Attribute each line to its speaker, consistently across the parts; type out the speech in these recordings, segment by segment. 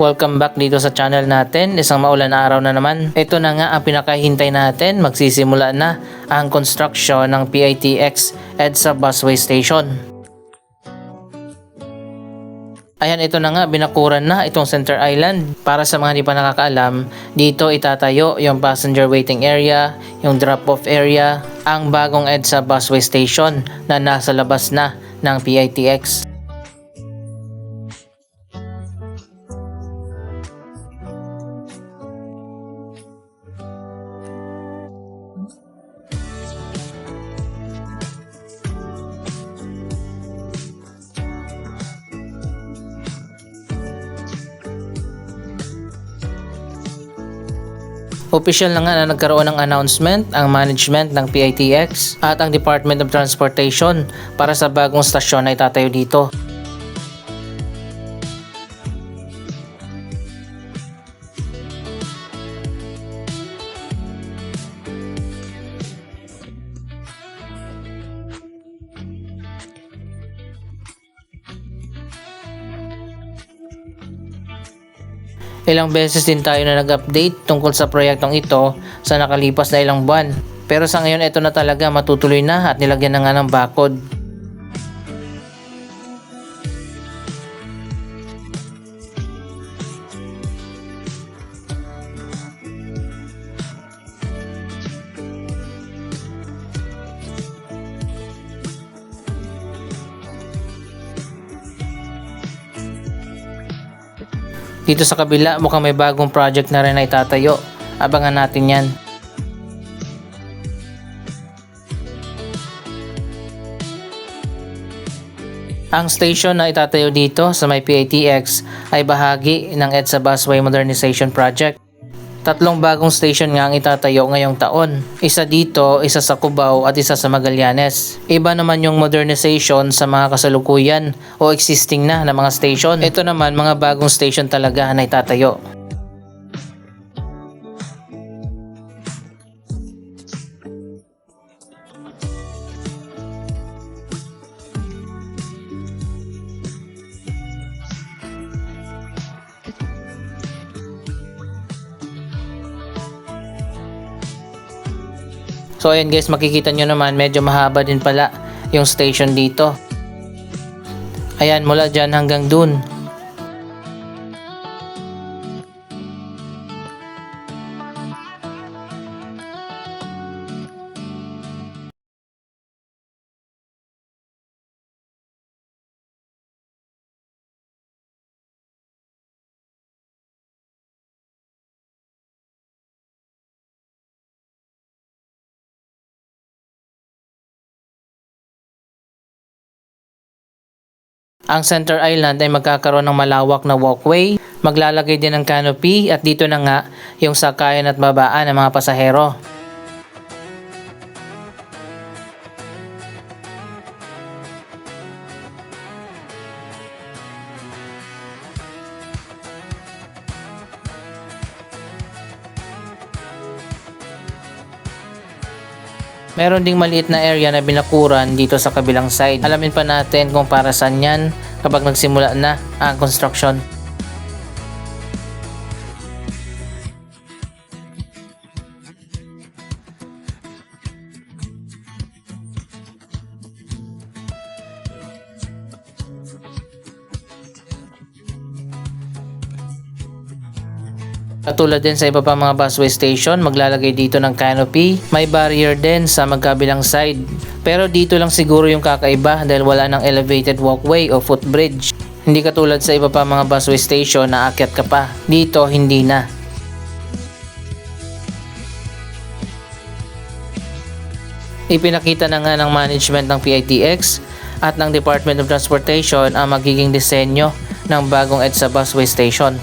Speaker 1: Welcome back dito sa channel natin. Isang maulan na araw na naman. Ito na nga ang pinakahintay natin. Magsisimula na ang construction ng PITX EDSA Busway Station. Ayan, ito na nga, binakuran na itong center island. Para sa mga hindi pa nakakaalam, dito itatayo yung passenger waiting area, yung drop-off area, ang bagong EDSA Busway Station na nasa labas na ng PITX. Official na nga na nagkaroon ng announcement ang management ng PITX at ang Department of Transportation para sa bagong stasyon na itatayo dito. Ilang beses din tayo na nag-update tungkol sa proyektong ito sa nakalipas na ilang buwan. Pero sa ngayon ito na talaga, matutuloy na at nilagyan na nga ng bakod. Dito sa kabila, mukhang may bagong project na rin na itatayo. Abangan natin yan. Ang station na itatayo dito sa may PITX ay bahagi ng EDSA Busway Modernization Project. 3 bagong station nga ang itatayo ngayong taon. Isa dito, isa sa Cubao at isa sa Magallanes. Iba naman yung modernization sa mga kasalukuyan o existing na mga station. Ito naman mga bagong station talaga na itatayo. So ayan guys, makikita nyo naman medyo mahaba din pala yung station dito. Ayan, mula dyan hanggang dun. Ang center island ay magkakaroon ng malawak na walkway, maglalagay din ng canopy at dito na nga yung sakayan at babaan ng mga pasahero. Meron ding maliit na area na binakuran dito sa kabilang side. Alamin pa natin kung para saan yan kapag nagsimula na ang construction. Katulad din sa iba pa mga busway station, maglalagay dito ng canopy. May barrier din sa magkabilang side. Pero dito lang siguro yung kakaiba dahil wala ng elevated walkway o footbridge. Hindi katulad sa iba pa mga busway station na aakyat ka pa. Dito hindi na. Ipinakita na nga ng management ng PITX at ng Department of Transportation ang magiging disenyo ng bagong EDSA Busway Station.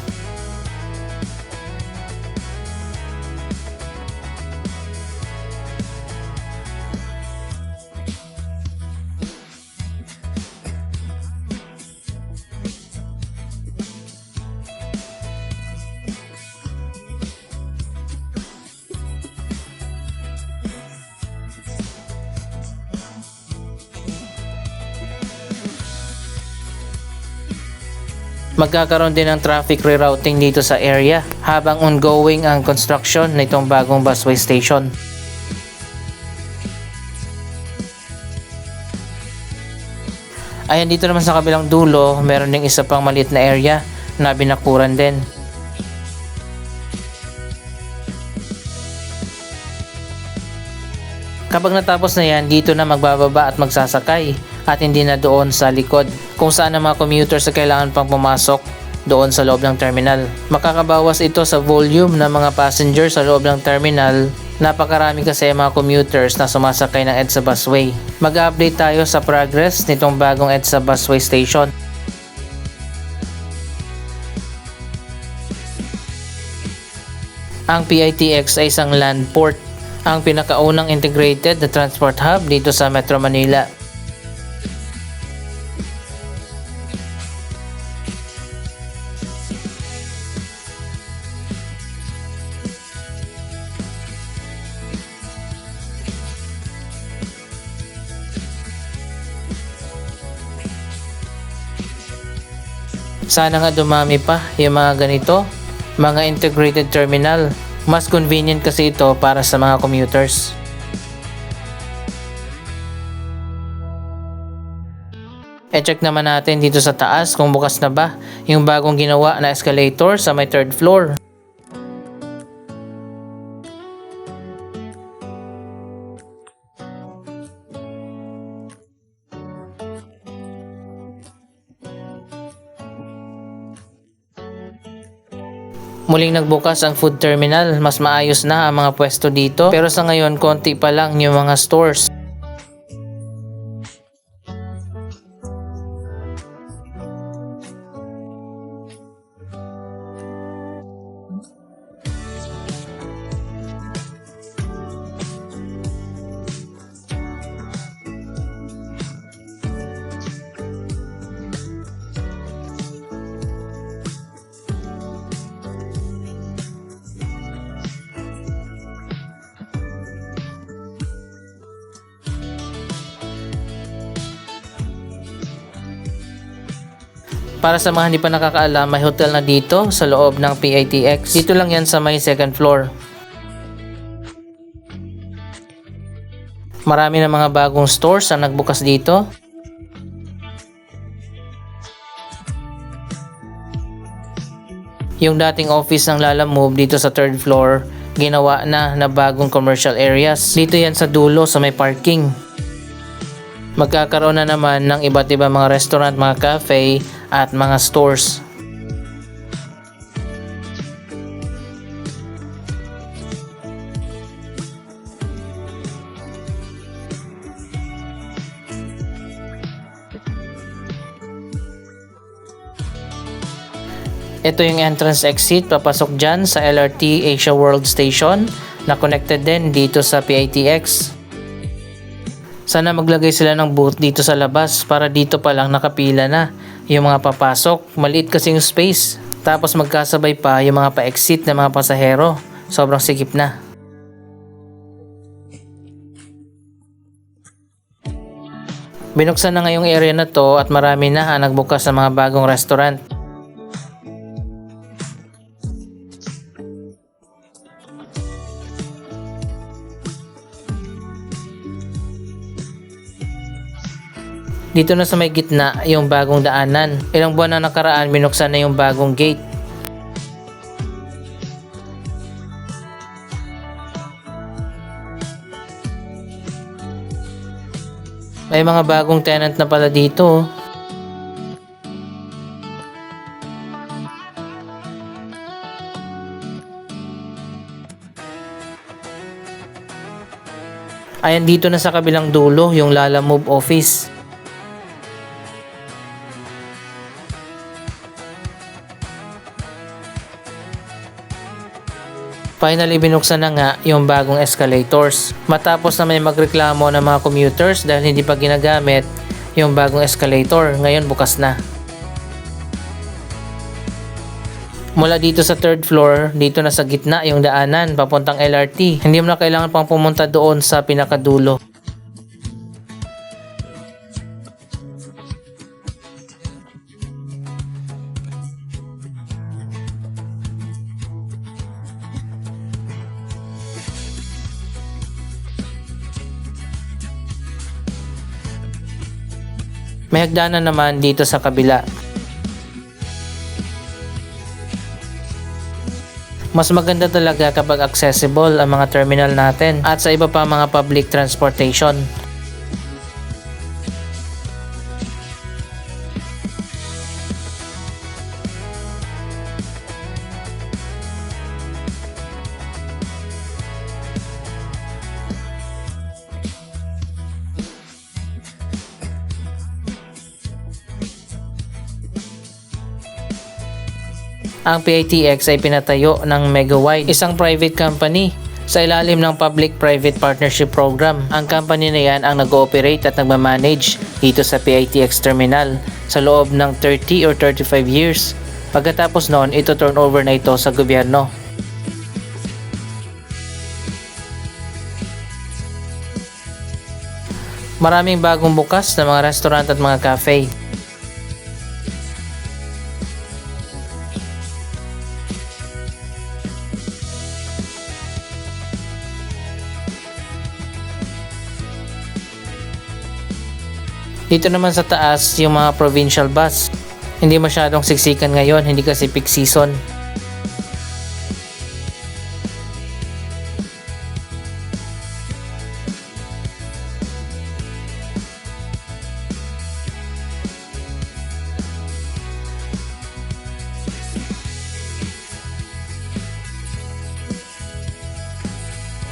Speaker 1: Magkakaroon din ng traffic rerouting dito sa area habang ongoing ang construction nitong bagong busway station. Ayan, dito naman sa kabilang dulo, meron ding isa pang maliit na area na binakuran din. Kapag natapos na yan, dito na magbababa at magsasakay at hindi na doon sa likod kung saan ang mga commuters na kailangan pang pumasok doon sa loob ng terminal. Makakabawas ito sa volume ng mga passengers sa loob ng terminal. Napakarami kasi mga commuters na sumasakay ng EDSA busway. Mag-update tayo sa progress nitong bagong EDSA busway station. Ang PITX ay isang land port, ang pinakaunang integrated na transport hub dito sa Metro Manila. Sana nga dumami pa yung mga ganito, mga integrated terminal. Mas convenient kasi ito para sa mga commuters. E-check naman natin dito sa taas kung bukas na ba yung bagong ginawa na escalator sa may 3rd floor. Muling nagbukas ang food terminal, mas maayos na ang mga pwesto dito pero sa ngayon konti pa lang yung mga stores. Para sa mga hindi pa nakakaalam, may hotel na dito sa loob ng PITX. Dito lang yan sa may 2nd floor. Marami na mga bagong stores ang nagbukas dito. Yung dating office ng Lalamove dito sa 3rd floor, ginawa na bagong commercial areas. Dito yan sa dulo sa may parking. Magkakaroon na naman ng iba't ibang mga restaurant, mga cafe at mga stores. Ito yung entrance exit papasok dyan sa LRT Asia World Station na connected din dito sa PITX. Sana maglagay sila ng booth dito sa labas para dito pa lang nakapila na yung mga papasok. Maliit kasi yung space. Tapos magkasabay pa yung mga pa-exit na mga pasahero. Sobrang sikip na. Binuksan na ngayong area na to at marami na ang nagbukas sa mga bagong restaurant. Dito na sa may gitna yung bagong daanan. Ilang buwan na nakaraan, binuksan na yung bagong gate. May mga bagong tenant na pala dito. Ayan, dito na sa kabilang dulo yung Lalamove office. Finally, binuksan na nga yung bagong escalators. Matapos na may magreklamo ng mga commuters dahil hindi pa ginagamit yung bagong escalator, ngayon bukas na. Mula dito sa 3rd floor, dito na sa gitna yung daanan papuntang LRT. Hindi mo na kailangan pang pumunta doon sa pinakadulo. May hagdanan naman dito sa kabila. Mas maganda talaga kapag accessible ang mga terminal natin at sa iba pa mga public transportation. Ang PITX ay pinatayo ng Megawide, isang private company sa ilalim ng Public-Private Partnership Program. Ang company na yan ang nag-ooperate at nagmamanage dito sa PITX terminal sa loob ng 30 or 35 years. Pagkatapos noon, ito turnover na ito sa gobyerno. Maraming bagong bukas na mga restaurant at mga cafe. Dito naman sa taas yung mga provincial bus. Hindi masyadong siksikan ngayon, hindi kasi peak season.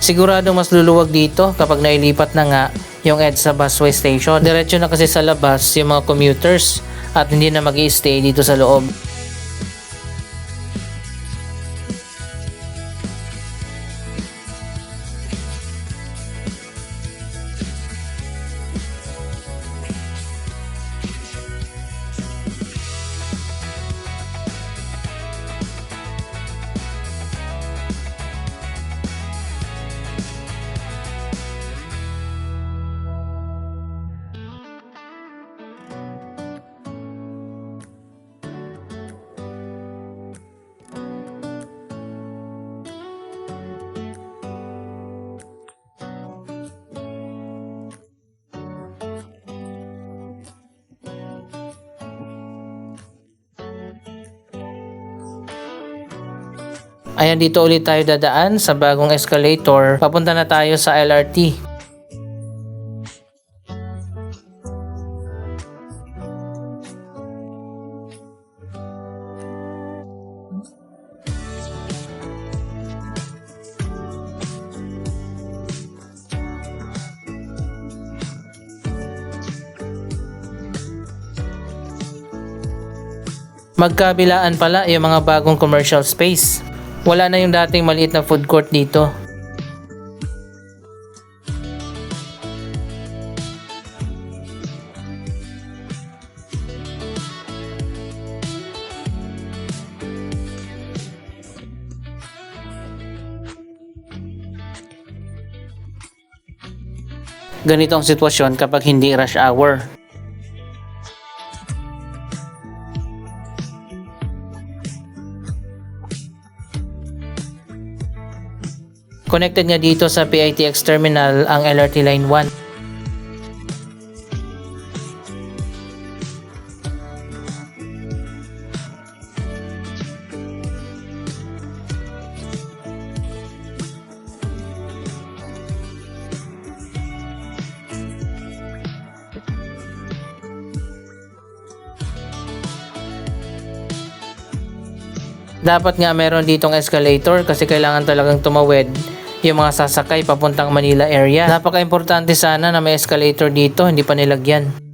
Speaker 1: Siguradong mas luluwag dito kapag nailipat na nga yung EDSA busway station. Diretso na kasi sa labas yung mga commuters at hindi na mag-i-stay dito sa loob. Ayan, dito ulit tayo dadaan sa bagong escalator. Papunta na tayo sa LRT. Magkabilaan pala yung mga bagong commercial space. Wala na yung dating maliit na food court dito. Ganito ang sitwasyon kapag hindi rush hour. Connected nga dito sa PITX terminal ang LRT Line 1. Dapat nga meron ditong escalator kasi kailangan talagang tumawid yung mga sasakay papuntang Manila area. Napaka-importante sana na may escalator dito, hindi pa nilagyan.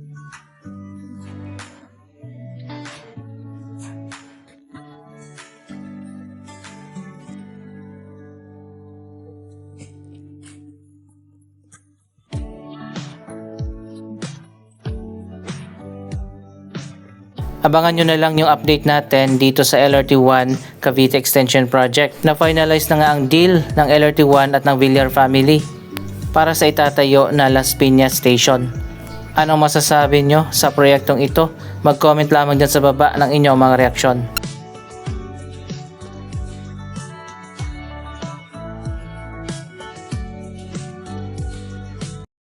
Speaker 1: Abangan nyo na lang yung update natin dito sa LRT1 Cavite Extension Project. Na-finalize na nga ang deal ng LRT1 at ng Villar family para sa itatayo na Las Piñas Station. Anong masasabi nyo sa proyektong ito? Mag-comment lamang dyan sa baba ng inyong mga reaksyon.